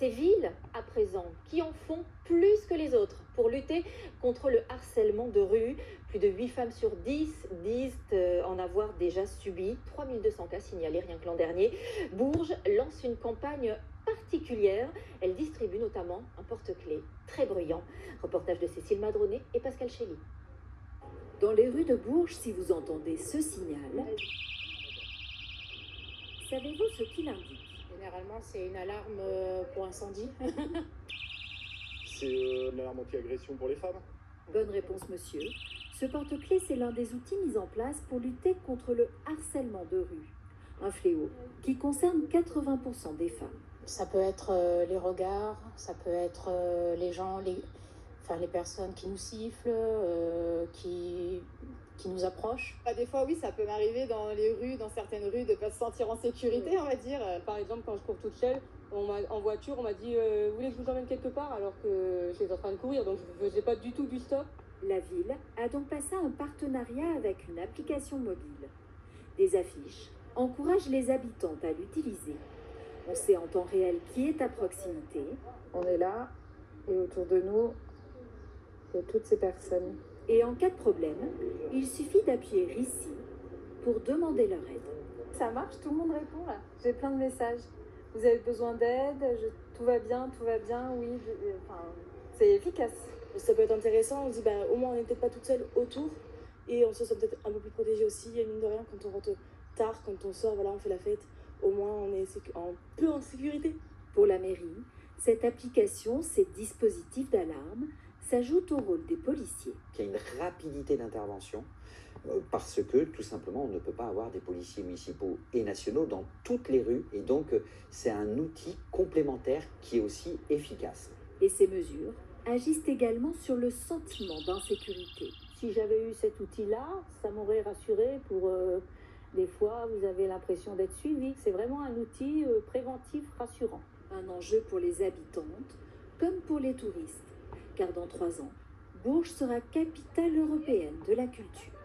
les villes, à présent, qui en font plus que les autres pour lutter contre le harcèlement de rue. Plus de 8 femmes sur 10 disent en avoir déjà subi. 3200 cas signalés rien que l'an dernier. Bourges lance une campagne particulière. Elle distribue notamment un porte-clés très bruyant. Reportage de Cécile Madronet et Pascal Chély. Dans les rues de Bourges, si vous entendez ce signal, savez-vous ce qu'il indique? Généralement, c'est une alarme pour incendie. C'est l'alarme anti-agression pour les femmes. Bonne réponse, monsieur. Ce porte-clés, c'est l'un des outils mis en place pour lutter contre le harcèlement de rue. Un fléau qui concerne 80% des femmes. Ça peut être les regards, ça peut être les gens, les personnes qui nous sifflent, qui nous approchent. Des fois, oui, ça peut m'arriver dans les rues, dans certaines rues, de ne pas se sentir en sécurité, on va dire. Par exemple, quand je cours toute seule, en voiture, on m'a dit vous voulez que je vous emmène quelque part alors que j'étais en train de courir, donc je ne faisais pas du tout du stop. La ville a donc passé un partenariat avec une application mobile. Des affiches encouragent les habitants à l'utiliser. On sait en temps réel qui est à proximité. On est là et autour de nous, il y a toutes ces personnes. Et en cas de problème, il suffit d'appuyer ici pour demander leur aide. Ça marche, tout le monde répond là. J'ai plein de messages. Vous avez besoin d'aide, tout va bien, oui. C'est efficace. Ça peut être intéressant, on se dit au moins on n'est peut-être pas toute seule autour et on se sent peut-être un peu plus protégé aussi, mine de rien, quand on rentre tard, quand on sort, voilà, on fait la fête, au moins on est un peu en sécurité. Pour la mairie, cette application, ces dispositifs d'alarme, s'ajoutent au rôle des policiers. Il y a une rapidité d'intervention parce que tout simplement on ne peut pas avoir des policiers municipaux et nationaux dans toutes les rues et donc c'est un outil complémentaire qui est aussi efficace. Et ces mesures agissent également sur le sentiment d'insécurité. Si j'avais eu cet outil-là, ça m'aurait rassuré pour des fois vous avez l'impression d'être suivi. C'est vraiment un outil préventif rassurant. Un enjeu pour les habitantes comme pour les touristes, car dans 3 ans, Bourges sera capitale européenne de la culture.